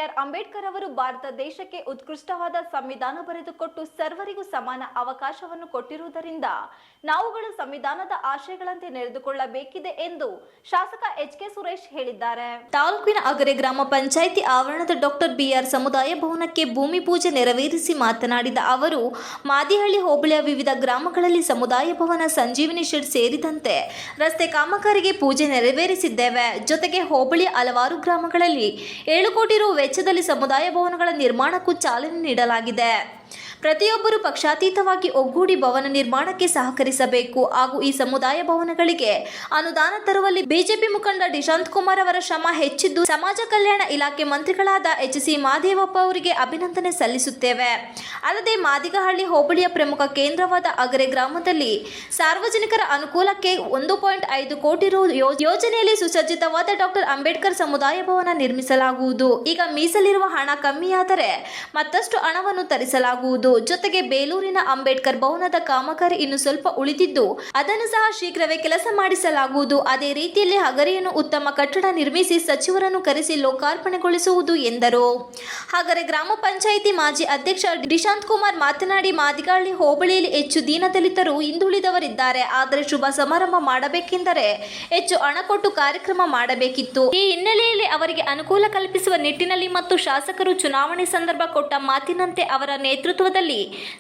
BR. Ambedkar ಅವರು ಭಾರತ ದೇಶಕ್ಕೆ ಉತ್ಕೃಷ್ಟವಾದ ಸಂವಿಧಾನ ಬರೆದುಕೊಟ್ಟು ಸರ್ವರಿಗೂ ಸಮಾನ ಅವಕಾಶವನ್ನು ಕೊಟ್ಟಿರುವುದರಿಂದ ನಾವುಗಳು ಸಂವಿಧಾನದ ಆಶಯಗಳಂತೆ ನಡೆದುಕೊಳ್ಳಬೇಕಿದೆ ಎಂದು ಶಾಸಕ ಎಚ್.ಕೆ. ಸುರೇಶ್ ಹೇಳಿದ್ದಾರೆ. ತಾಲೂಕಿನ ಅಗರೆ ಗ್ರಾಮ ಪಂಚಾಯಿತಿ ಆವರಣದ ಡಾಕ್ಟರ್ ಬಿ.ಆರ್. ಸಮುದಾಯ ಭವನಕ್ಕೆ ಭೂಮಿ ಪೂಜೆ ನೆರವೇರಿಸಿ ಮಾತನಾಡಿದ ಅವರು, ಮಾದಿಹಳ್ಳಿ ಹೋಬಳಿಯ ವಿವಿಧ ಗ್ರಾಮಗಳಲ್ಲಿ ಸಮುದಾಯ ಭವನ, ಸಂಜೀವಿನಿ ಶೆಡ್ ಸೇರಿದಂತೆ ರಸ್ತೆ ಕಾಮಗಾರಿಗೆ ಪೂಜೆ ನೆರವೇರಿಸಿದ್ದೇವೆ. ಜೊತೆಗೆ ಹೋಬಳಿಯ ಹಲವಾರು ಗ್ರಾಮಗಳಲ್ಲಿ 7 ಕೋಟಿ ರು ವೆಚ್ಚದಲ್ಲಿ ಸಮುದಾಯ ಭವನಗಳ ನಿರ್ಮಾಣಕ್ಕೂ ಚಾಲನೆ ನೀಡಲಾಗಿದೆ. ಪ್ರತಿಯೊಬ್ಬರು ಪಕ್ಷಾತೀತವಾಗಿ ಒಗ್ಗೂಡಿ ಭವನ ನಿರ್ಮಾಣಕ್ಕೆ ಸಹಕರಿಸಬೇಕು ಹಾಗೂ ಈ ಸಮುದಾಯ ಭವನಗಳಿಗೆ ಅನುದಾನ ತರುವಲ್ಲಿ ಬಿಜೆಪಿ ಮುಖಂಡ ಡಿಶಾಂತ್ ಕುಮಾರ್ ಅವರ ಶ್ರಮ ಹೆಚ್ಚಿದ್ದು, ಸಮಾಜ ಕಲ್ಯಾಣ ಇಲಾಖೆ ಮಂತ್ರಿಗಳಾದ ಎಚ್.ಸಿ. ಮಹದೇವಪ್ಪ ಅವರಿಗೆ ಅಭಿನಂದನೆ ಸಲ್ಲಿಸುತ್ತೇವೆ. ಅಲ್ಲದೆ ಮಾದಿಗಹಳ್ಳಿ ಹೋಬಳಿಯ ಪ್ರಮುಖ ಕೇಂದ್ರವಾದ ಅಗರೆ ಗ್ರಾಮದಲ್ಲಿ ಸಾರ್ವಜನಿಕರ ಅನುಕೂಲಕ್ಕೆ 1.5 ಕೋಟಿ ರು ಯೋಜನೆಯಲ್ಲಿ ಸುಸಜ್ಜಿತವಾದ ಡಾಕ್ಟರ್ ಅಂಬೇಡ್ಕರ್ ಸಮುದಾಯ ಭವನ ನಿರ್ಮಿಸಲಾಗುವುದು. ಈಗ ಮೀಸಲಿರುವ ಹಣ ಕಮ್ಮಿಯಾದರೆ ಮತ್ತಷ್ಟು ಹಣವನ್ನು ತರಿಸಲಾಗುವುದು. ಜೊತೆಗೆ ಬೇಲೂರಿನ ಅಂಬೇಡ್ಕರ್ ಭವನದ ಕಾಮಗಾರಿ ಇನ್ನು ಸ್ವಲ್ಪ ಉಳಿದಿದ್ದು ಅದನ್ನು ಸಹ ಶೀಘ್ರವೇ ಕೆಲಸ ಮಾಡಿಸಲಾಗುವುದು. ಅದೇ ರೀತಿಯಲ್ಲಿ ಹಗರಿಯನ್ನು ಉತ್ತಮ ಕಟ್ಟಡ ನಿರ್ಮಿಸಿ ಸಚಿವರನ್ನು ಕರೆಸಿ ಲೋಕಾರ್ಪಣೆಗೊಳಿಸುವುದು ಎಂದರು. ಹಗರೆ ಗ್ರಾಮ ಪಂಚಾಯಿತಿ ಮಾಜಿ ಅಧ್ಯಕ್ಷ ಡಿಶಾಂತ್ ಕುಮಾರ್ ಮಾತನಾಡಿ, ಮಾದಿಗಹಳ್ಳಿ ಹೋಬಳಿಯಲ್ಲಿ ಹೆಚ್ಚು ದೀನದಲಿತರು, ಹಿಂದುಳಿದವರಿದ್ದಾರೆ. ಆದರೆ ಶುಭ ಸಮಾರಂಭ ಮಾಡಬೇಕೆಂದರೆ ಹೆಚ್ಚು ಹಣ ಕೊಟ್ಟು ಕಾರ್ಯಕ್ರಮ ಮಾಡಬೇಕಿತ್ತು. ಈ ಹಿನ್ನೆಲೆಯಲ್ಲಿ ಅವರಿಗೆ ಅನುಕೂಲ ಕಲ್ಪಿಸುವ ನಿಟ್ಟಿನಲ್ಲಿ ಮತ್ತು ಶಾಸಕರು ಚುನಾವಣೆ ಸಂದರ್ಭ ಕೊಟ್ಟ ಮಾತಿನಂತೆ ಅವರ ನೇತೃತ್ವದಲ್ಲಿ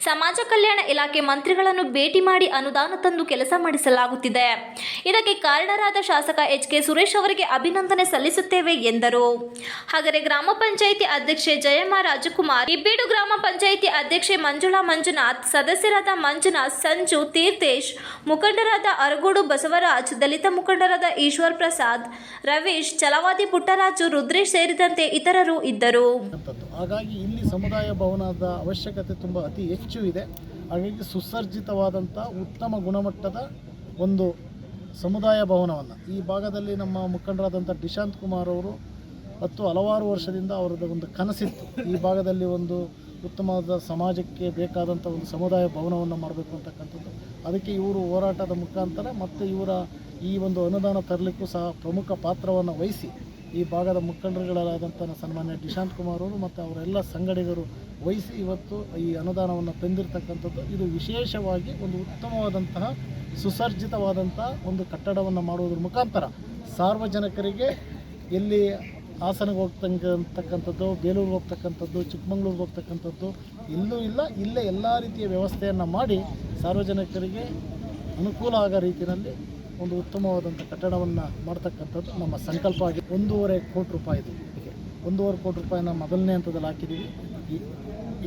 ಸಮಾಜ ಕಲ್ಯಾಣ ಇಲಾಖೆ ಮಂತ್ರಿಗಳನ್ನು ಭೇಟಿ ಮಾಡಿ ಅನುದಾನ ತಂದು ಕೆಲಸ ಮಾಡಿಸಲಾಗುತ್ತಿದೆ. ಇದಕ್ಕೆ ಕಾರಣರಾದ ಶಾಸಕ ಎಚ್.ಕೆ. ಸುರೇಶ್ ಅವರಿಗೆ ಅಭಿನಂದನೆ ಸಲ್ಲಿಸುತ್ತೇವೆ ಎಂದರು. ಹಗರೆ ಗ್ರಾಮ ಪಂಚಾಯಿತಿ ಅಧ್ಯಕ್ಷೆ ಜಯಮ್ಮ ರಾಜಕುಮಾರ್, ಇಬ್ಬೀಡು ಗ್ರಾಮ ಪಂಚಾಯಿತಿ ಅಧ್ಯಕ್ಷೆ ಮಂಜುಳಾ ಮಂಜುನಾಥ್, ಸದಸ್ಯರಾದ ಮಂಜುನಾಥ್, ಸಂಜು, ತೀರ್ಥೇಶ್, ಮುಖಂಡರಾದ ಅರಗೋಡು ಬಸವರಾಜ್, ದಲಿತ ಮುಖಂಡರಾದ ಈಶ್ವರ್ ಪ್ರಸಾದ್, ರವೀಶ್, ಛಲವಾದಿ ಪುಟ್ಟರಾಜು, ರುದ್ರೇಶ್ ಸೇರಿದಂತೆ ಇತರರು ಇದ್ದರು. ಹಾಗಾಗಿ ಇಲ್ಲಿ ಸಮುದಾಯ ಭವನದ ಅವಶ್ಯಕತೆ ತುಂಬ ಅತಿ ಹೆಚ್ಚು ಇದೆ. ಹಾಗಾಗಿ ಸುಸಜ್ಜಿತವಾದಂಥ ಉತ್ತಮ ಗುಣಮಟ್ಟದ ಒಂದು ಸಮುದಾಯ ಭವನವನ್ನು ಈ ಭಾಗದಲ್ಲಿ ನಮ್ಮ ಮುಖಂಡರಾದಂಥ ಡಿಶಾಂತ್ ಕುಮಾರ್ ಅವರು ಹಲವಾರು ವರ್ಷದಿಂದ ಅವರದ್ದು ಒಂದು ಕನಸಿತ್ತು. ಈ ಭಾಗದಲ್ಲಿ ಒಂದು ಉತ್ತಮವಾದ ಸಮಾಜಕ್ಕೆ ಬೇಕಾದಂಥ ಒಂದು ಸಮುದಾಯ ಭವನವನ್ನು ಮಾಡಬೇಕು ಅಂತಕ್ಕಂಥದ್ದು. ಅದಕ್ಕೆ ಇವರು ಹೋರಾಟದ ಮುಖಾಂತರ ಮತ್ತು ಇವರ ಈ ಒಂದು ಅನುದಾನ ತರಲಿಕ್ಕೂ ಸಹ ಪ್ರಮುಖ ಪಾತ್ರವನ್ನು ವಹಿಸಿ ಈ ಭಾಗದ ಮುಖಂಡರುಗಳಾದಂಥ ಸನ್ಮಾನ್ಯ ಡಿಶಾಂತ್ ಕುಮಾರ್ ಅವರು ಮತ್ತು ಅವರೆಲ್ಲ ಸಂಘಟಕರು ವಹಿಸಿ ಇವತ್ತು ಈ ಅನುದಾನವನ್ನು ತಂದಿರತಕ್ಕಂಥದ್ದು. ಇದು ವಿಶೇಷವಾಗಿ ಒಂದು ಉತ್ತಮವಾದಂತಹ ಸುಸಜ್ಜಿತವಾದಂಥ ಒಂದು ಕಟ್ಟಡವನ್ನು ಮಾಡುವುದರ ಮುಖಾಂತರ ಸಾರ್ವಜನಿಕರಿಗೆ ಎಲ್ಲಿ ಹಾಸನಕ್ಕೆ ಹೋಗ್ತಕ್ಕಂಥದ್ದು, ಬೇಲೂರಿಗೆ ಹೋಗ್ತಕ್ಕಂಥದ್ದು, ಚಿಕ್ಕಮಗಳೂರಿಗೆ ಹೋಗ್ತಕ್ಕಂಥದ್ದು ಎಲ್ಲೂ ಇಲ್ಲ, ಇಲ್ಲೇ ಎಲ್ಲ ರೀತಿಯ ವ್ಯವಸ್ಥೆಯನ್ನು ಮಾಡಿ ಸಾರ್ವಜನಿಕರಿಗೆ ಅನುಕೂಲ ಆಗೋ ರೀತಿಯಲ್ಲಿ ಒಂದು ಉತ್ತಮವಾದಂಥ ಕಟ್ಟಡವನ್ನು ಮಾಡ್ತಕ್ಕಂಥದ್ದು ನಮ್ಮ ಸಂಕಲ್ಪ ಆಗಿದೆ. 1.5 ಕೋಟಿ ರೂಪಾಯಿ ಇದು. 1.5 ಕೋಟಿ ರೂಪಾಯಿನ ಮೊದಲನೇ ಹಂತದಲ್ಲಿ ಹಾಕಿದ್ದೀವಿ. ಈ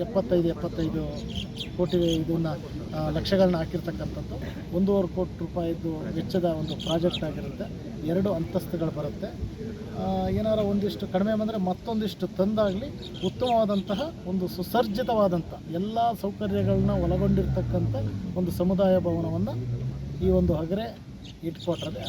75 ಕೋಟಿ ಇದನ್ನು ಲಕ್ಷಗಳನ್ನ ಹಾಕಿರ್ತಕ್ಕಂಥದ್ದು. 1.5 ಕೋಟಿ ರೂಪಾಯಿದು ವೆಚ್ಚದ ಒಂದು ಪ್ರಾಜೆಕ್ಟ್ ಆಗಿರುತ್ತೆ. 2 ಅಂತಸ್ತುಗಳು ಬರುತ್ತೆ. ಏನಾರ ಒಂದಿಷ್ಟು ಕಡಿಮೆ ಬಂದರೆ ಮತ್ತೊಂದಿಷ್ಟು ತಂದಾಗಲಿ ಉತ್ತಮವಾದಂತಹ ಒಂದು ಸುಸಜ್ಜಿತವಾದಂಥ ಎಲ್ಲ ಸೌಕರ್ಯಗಳನ್ನ ಒಳಗೊಂಡಿರ್ತಕ್ಕಂಥ ಒಂದು ಸಮುದಾಯ ಭವನವನ್ನು ಈ ಒಂದು ಹಗರೆ ಇಟ್ಕೊಟ್ರೆ